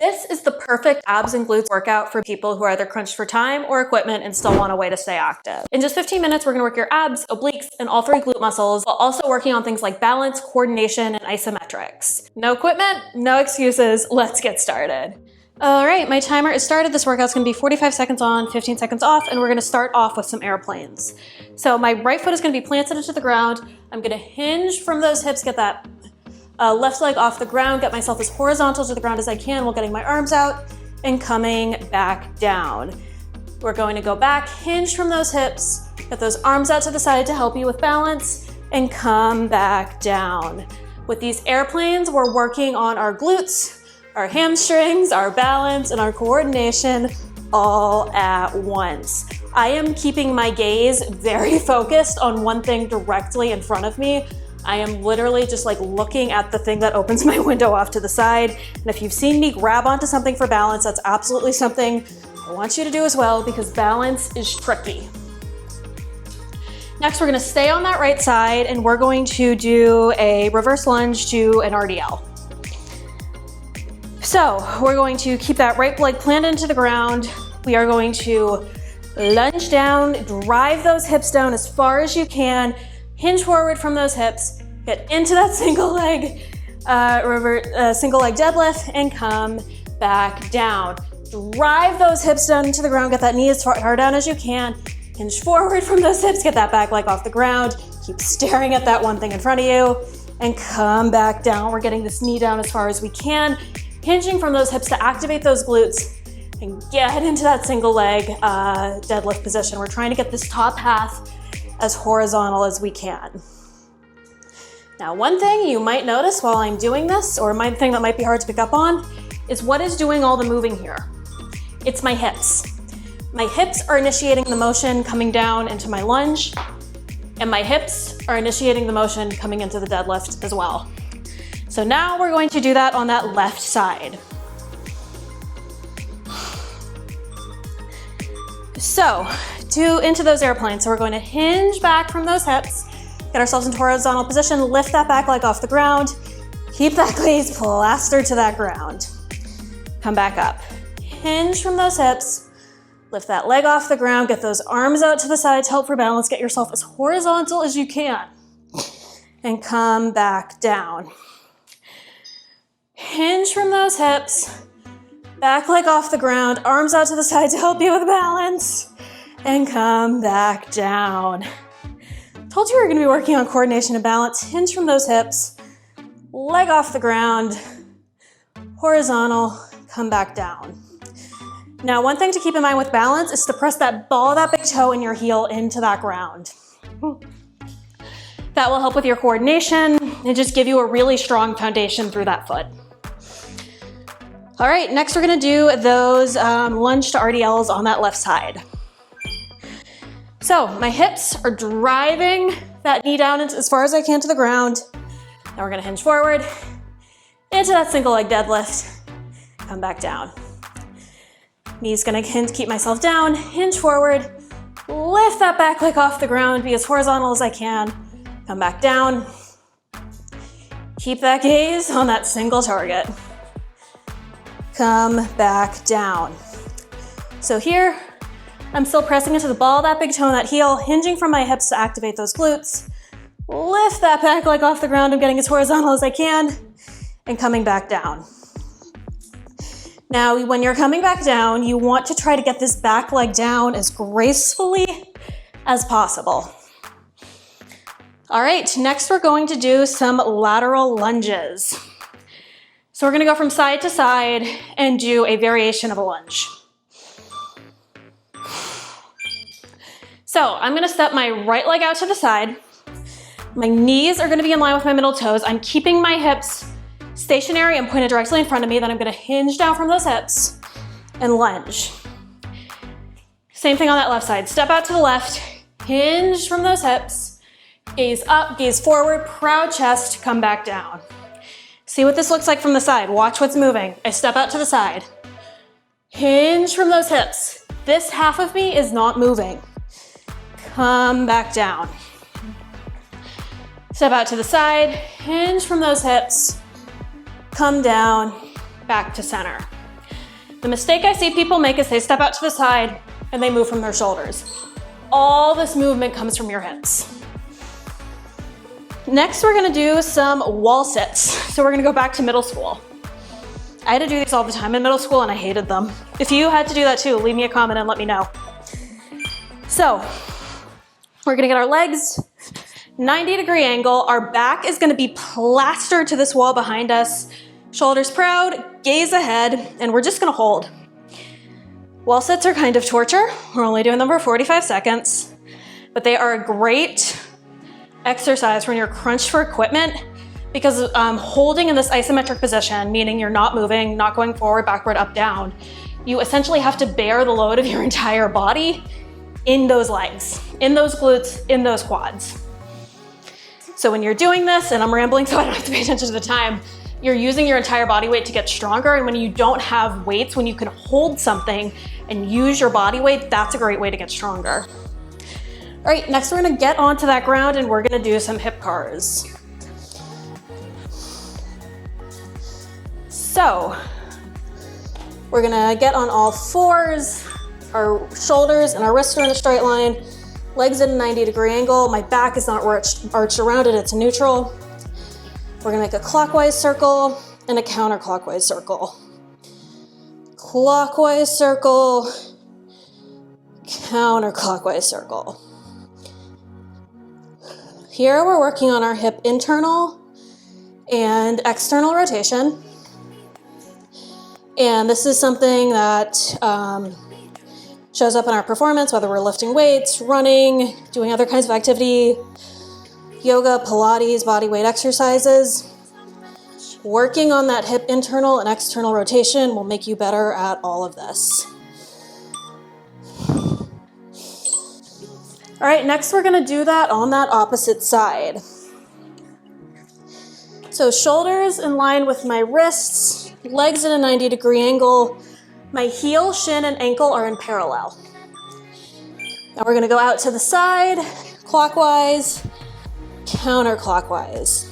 This is the perfect abs and glutes workout for people who are either crunched for time or equipment and still want a way to stay active. In just 15 minutes, we're gonna work your abs, obliques, and all 3 glute muscles, while also working on things like balance, coordination, and isometrics. No equipment, no excuses, let's get started. All right, my timer is started. This workout's gonna be 45 seconds on, 15 seconds off, and we're gonna start off with some airplanes. So my right foot is gonna be planted into the ground. I'm gonna hinge from those hips, get that left leg off the ground, get myself as horizontal to the ground as I can while getting my arms out and coming back down. We're going to go back, hinge from those hips, get those arms out to the side to help you with balance, and come back down. With these airplanes, we're working on our glutes, our hamstrings, our balance, and our coordination all at once. I am keeping my gaze very focused on one thing directly in front of me. I am literally just like looking at the thing that opens my window off to the side. And if you've seen me grab onto something for balance, that's absolutely something I want you to do as well, because balance is tricky. Next, we're gonna stay on that right side and we're going to do a reverse lunge to an RDL. So we're going to keep that right leg planted into the ground. We are going to lunge down, drive those hips down as far as you can, hinge forward from those hips, get into that single leg deadlift, and come back down. Drive those hips down into the ground, get that knee as far down as you can, hinge forward from those hips, get that back leg off the ground, keep staring at that one thing in front of you, and come back down. We're getting this knee down as far as we can, hinging from those hips to activate those glutes, and get into that single leg deadlift position. We're trying to get this top half as horizontal as we can. Now, one thing you might notice while I'm doing this, or one thing that might be hard to pick up on, is what is doing all the moving here. It's my hips. My hips are initiating the motion coming down into my lunge, and my hips are initiating the motion coming into the deadlift as well. So now we're going to do that on that left side. So, into those airplanes. So we're going to hinge back from those hips, get ourselves into horizontal position, lift that back leg off the ground, keep that gaze plastered to that ground. Come back up. Hinge from those hips, lift that leg off the ground, get those arms out to the side to help for balance, get yourself as horizontal as you can, and come back down. Hinge from those hips, back leg off the ground, arms out to the side to help you with balance, and come back down. Told you we were gonna be working on coordination and balance. Hinge from those hips, leg off the ground, horizontal, come back down. Now, one thing to keep in mind with balance is to press that ball of that big toe in your heel into that ground. That will help with your coordination and just give you a really strong foundation through that foot. All right, next we're gonna do those lunge to RDLs on that left side. So my hips are driving that knee down as far as I can to the ground. Now we're gonna hinge forward into that single leg deadlift, come back down. Knee's gonna keep myself down, hinge forward, lift that back leg off the ground, be as horizontal as I can, come back down. Keep that gaze on that single target. Come back down. So here, I'm still pressing into the ball of that big toe and that heel, hinging from my hips to activate those glutes. Lift that back leg off the ground. I'm getting as horizontal as I can and coming back down. Now, when you're coming back down, you want to try to get this back leg down as gracefully as possible. All right, next we're going to do some lateral lunges. So we're gonna go from side to side and do a variation of a lunge. So I'm gonna step my right leg out to the side. My knees are gonna be in line with my middle toes. I'm keeping my hips stationary and pointed directly in front of me. Then I'm gonna hinge down from those hips and lunge. Same thing on that left side. Step out to the left, hinge from those hips, gaze up, gaze forward, proud chest, come back down. See what this looks like from the side. Watch what's moving. I step out to the side, hinge from those hips. This half of me is not moving. Come back down. Step out to the side, hinge from those hips, come down, back to center. The mistake I see people make is they step out to the side and they move from their shoulders. All this movement comes from your hips. Next, we're gonna do some wall sits. So we're gonna go back to middle school. I had to do these all the time in middle school and I hated them. If you had to do that too, leave me a comment and let me know. So, we're gonna get our legs 90-degree angle. Our back is gonna be plastered to this wall behind us. Shoulders proud, gaze ahead, and we're just gonna hold. Wall sits are kind of torture. We're only doing them for 45 seconds, but they are a great exercise when you're crunched for equipment because holding in this isometric position, meaning you're not moving, not going forward, backward, up, down, you essentially have to bear the load of your entire body in those legs, in those glutes, in those quads. So when you're doing this, and I'm rambling so I don't have to pay attention to the time, you're using your entire body weight to get stronger. And when you don't have weights, when you can hold something and use your body weight, that's a great way to get stronger. All right, next we're gonna get onto that ground and we're gonna do some hip cars. So, we're gonna get on all fours, our shoulders and our wrists are in a straight line, legs at a 90-degree angle. My back is not arched around it, it's neutral. We're gonna make a clockwise circle and a counterclockwise circle. Clockwise circle, counterclockwise circle. Here we're working on our hip internal and external rotation. And this is something that shows up in our performance, whether we're lifting weights, running, doing other kinds of activity, yoga, Pilates, body weight exercises. Working on that hip internal and external rotation will make you better at all of this. All right, next we're gonna do that on that opposite side. So shoulders in line with my wrists, legs at a 90-degree angle. My heel, shin, and ankle are in parallel. Now we're gonna go out to the side, clockwise, counterclockwise.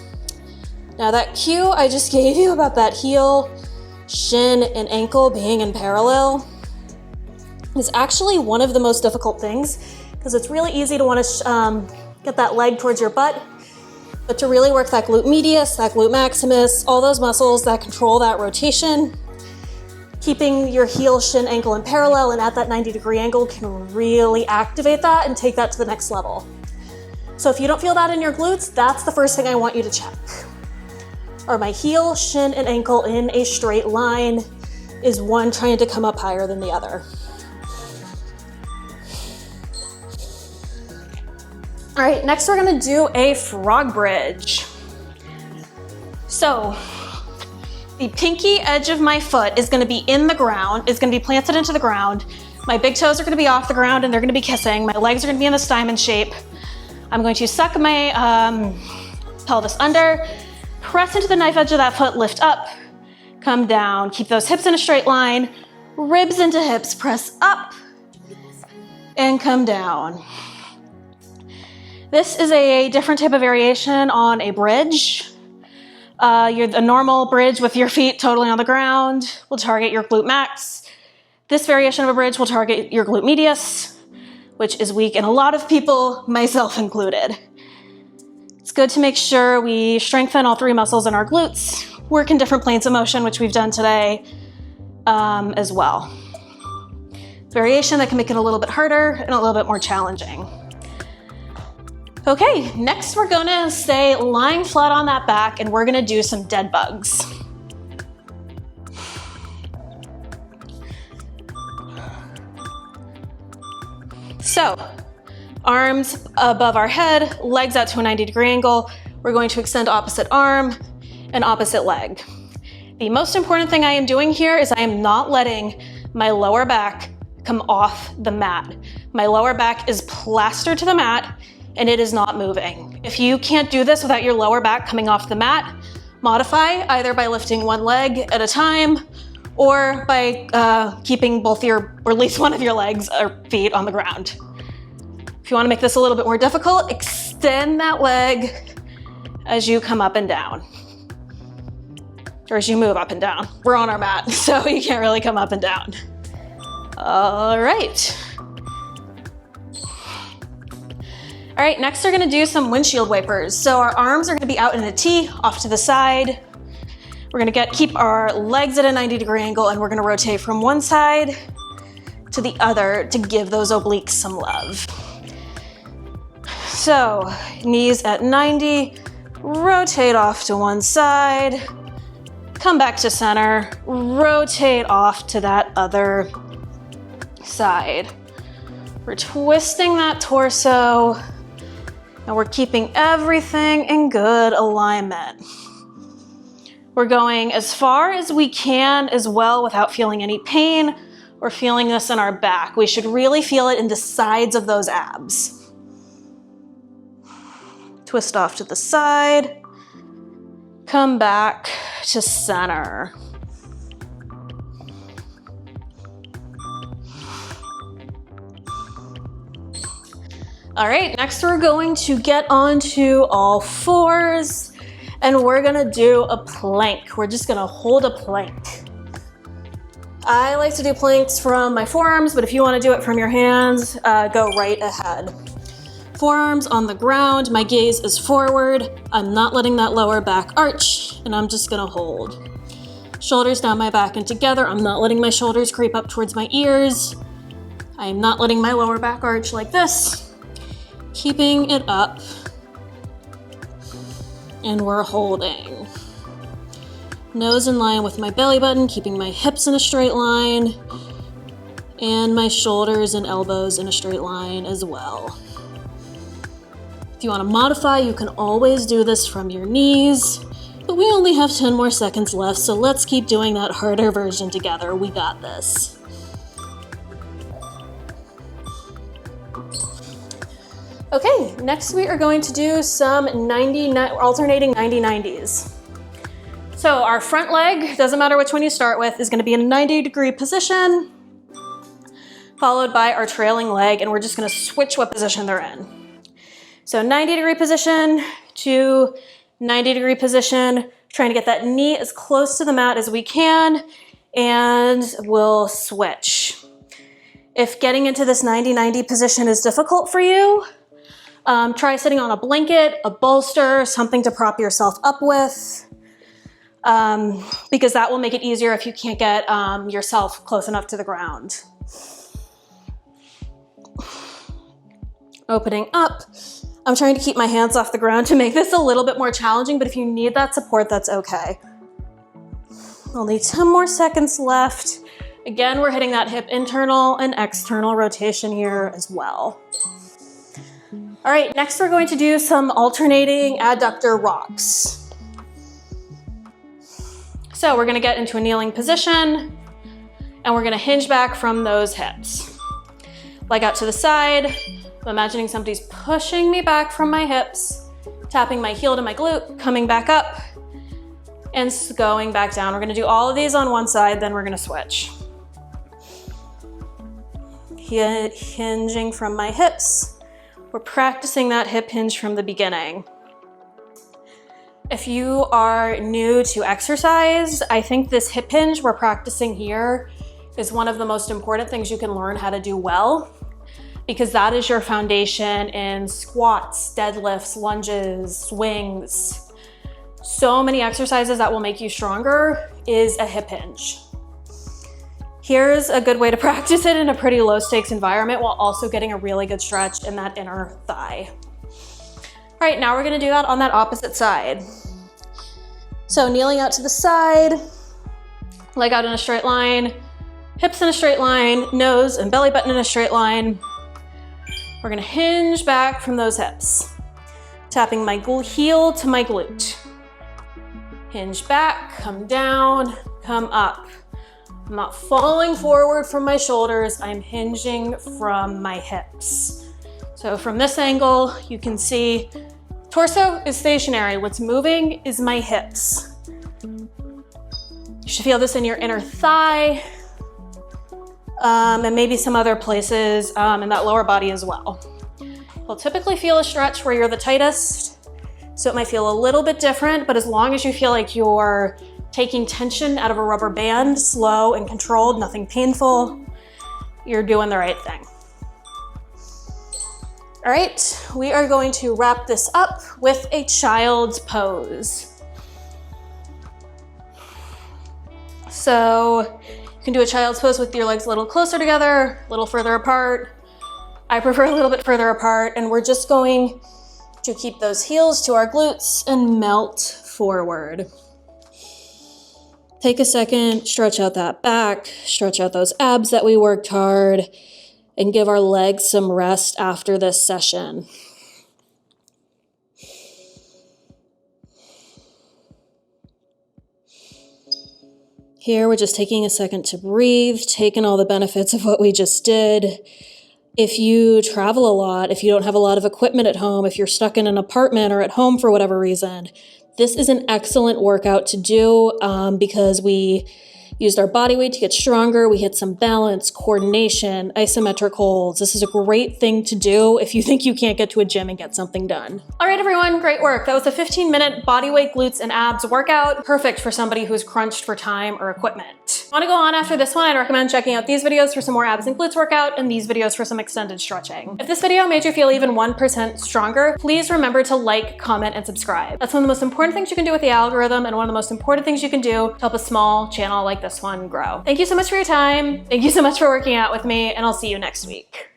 Now that cue I just gave you about that heel, shin, and ankle being in parallel is actually one of the most difficult things because it's really easy to want to get that leg towards your butt, but to really work that glute medius, that glute maximus, all those muscles that control that rotation, keeping your heel, shin, ankle in parallel and at that 90-degree angle can really activate that and take that to the next level. So if you don't feel that in your glutes, that's the first thing I want you to check. Are my heel, shin, and ankle in a straight line? Is one trying to come up higher than the other? All right, next we're gonna do a frog bridge. So, the pinky edge of my foot is gonna be in the ground, is gonna be planted into the ground. My big toes are gonna be off the ground and they're gonna be kissing. My legs are gonna be in this diamond shape. I'm going to suck my pelvis under, press into the knife edge of that foot, lift up, come down, keep those hips in a straight line, ribs into hips, press up, and come down. This is a different type of variation on a bridge. A normal bridge with your feet totally on the ground will target your glute max. This variation of a bridge will target your glute medius, which is weak in a lot of people, myself included. It's good to make sure we strengthen all three muscles in our glutes, work in different planes of motion, which we've done today as well. Variation that can make it a little bit harder and a little bit more challenging. Okay, next we're gonna stay lying flat on that back and we're gonna do some dead bugs. So, arms above our head, legs out to a 90-degree angle. We're going to extend opposite arm and opposite leg. The most important thing I am doing here is I am not letting my lower back come off the mat. My lower back is plastered to the mat and it is not moving. If you can't do this without your lower back coming off the mat, modify either by lifting one leg at a time or by keeping both or at least one of your legs or feet on the ground. If you want to make this a little bit more difficult, extend that leg as you come up and down. or as you move up and down. We're on our mat, so you can't really come up and down. All right. All right, next we're gonna do some windshield wipers. So our arms are gonna be out in a T, off to the side. We're gonna keep our legs at a 90-degree angle, and we're gonna rotate from one side to the other to give those obliques some love. So, knees at 90, rotate off to one side, come back to center, rotate off to that other side. We're twisting that torso, and we're keeping everything in good alignment. We're going as far as we can as well without feeling any pain or feeling this in our back. We should really feel it in the sides of those abs. Twist off to the side, come back to center. All right, next we're going to get onto all fours, and we're gonna do a plank. We're just gonna hold a plank. I like to do planks from my forearms, but if you wanna do it from your hands, go right ahead. Forearms on the ground, my gaze is forward. I'm not letting that lower back arch, and I'm just gonna hold. Shoulders down my back and together. I'm not letting my shoulders creep up towards my ears. I'm not letting my lower back arch like this. Keeping it up. And we're holding. Nose in line with my belly button, keeping my hips in a straight line, and my shoulders and elbows in a straight line as well. If you want to modify, you can always do this from your knees, but we only have 10 more seconds left, so let's keep doing that harder version together. We got this. Okay, next we are going to do some alternating 90-90s. So our front leg, doesn't matter which one you start with, is going to be in a 90-degree position, followed by our trailing leg, and we're just going to switch what position they're in. So 90-degree position to 90-degree position, trying to get that knee as close to the mat as we can, and we'll switch. If getting into this 90-90 position is difficult for you, try sitting on a blanket, a bolster, something to prop yourself up with, because that will make it easier if you can't get yourself close enough to the ground. Opening up. I'm trying to keep my hands off the ground to make this a little bit more challenging, but if you need that support, that's okay. Only 10 more seconds left. Again, we're hitting that hip internal and external rotation here as well. All right, next we're going to do some alternating adductor rocks. So we're gonna get into a kneeling position, and we're gonna hinge back from those hips. Leg out to the side. I'm imagining somebody's pushing me back from my hips, tapping my heel to my glute, coming back up, and going back down. We're gonna do all of these on one side, then we're gonna switch. Hinging from my hips. We're practicing that hip hinge from the beginning. If you are new to exercise, I think this hip hinge we're practicing here is one of the most important things you can learn how to do well, because that is your foundation in squats, deadlifts, lunges, swings. So many exercises that will make you stronger is a hip hinge. Here's a good way to practice it in a pretty low stakes environment while also getting a really good stretch in that inner thigh. All right, now we're gonna do that on that opposite side. So kneeling out to the side, leg out in a straight line, hips in a straight line, nose and belly button in a straight line. We're gonna hinge back from those hips, tapping my heel to my glute. Hinge back, come down, come up. I'm not falling forward from my shoulders, I'm hinging from my hips. So from this angle, you can see torso is stationary. What's moving is my hips. You should feel this in your inner thigh, and maybe some other places in that lower body as well. You'll typically feel a stretch where you're the tightest, so it might feel a little bit different, but as long as you feel like you're taking tension out of a rubber band, slow and controlled, nothing painful. You're doing the right thing. All right, we are going to wrap this up with a child's pose. So you can do a child's pose with your legs a little closer together, a little further apart. I prefer a little bit further apart, and we're just going to keep those heels to our glutes and melt forward. Take a second, stretch out that back, stretch out those abs that we worked hard, and give our legs some rest after this session. Here, we're just taking a second to breathe, taking all the benefits of what we just did. If you travel a lot, if you don't have a lot of equipment at home, if you're stuck in an apartment or at home for whatever reason, this is an excellent workout to do because we used our body weight to get stronger. We hit some balance, coordination, isometric holds. This is a great thing to do if you think you can't get to a gym and get something done. All right, everyone, great work. That was a 15-minute body weight, glutes, and abs workout. Perfect for somebody who's crunched for time or equipment. Want to go on after this one? I'd recommend checking out these videos for some more abs and glutes workout and these videos for some extended stretching. If this video made you feel even 1% stronger, please remember to like, comment, and subscribe. That's one of the most important things you can do with the algorithm and one of the most important things you can do to help a small channel like this one grow. Thank you so much for your time. Thank you so much for working out with me, and I'll see you next week.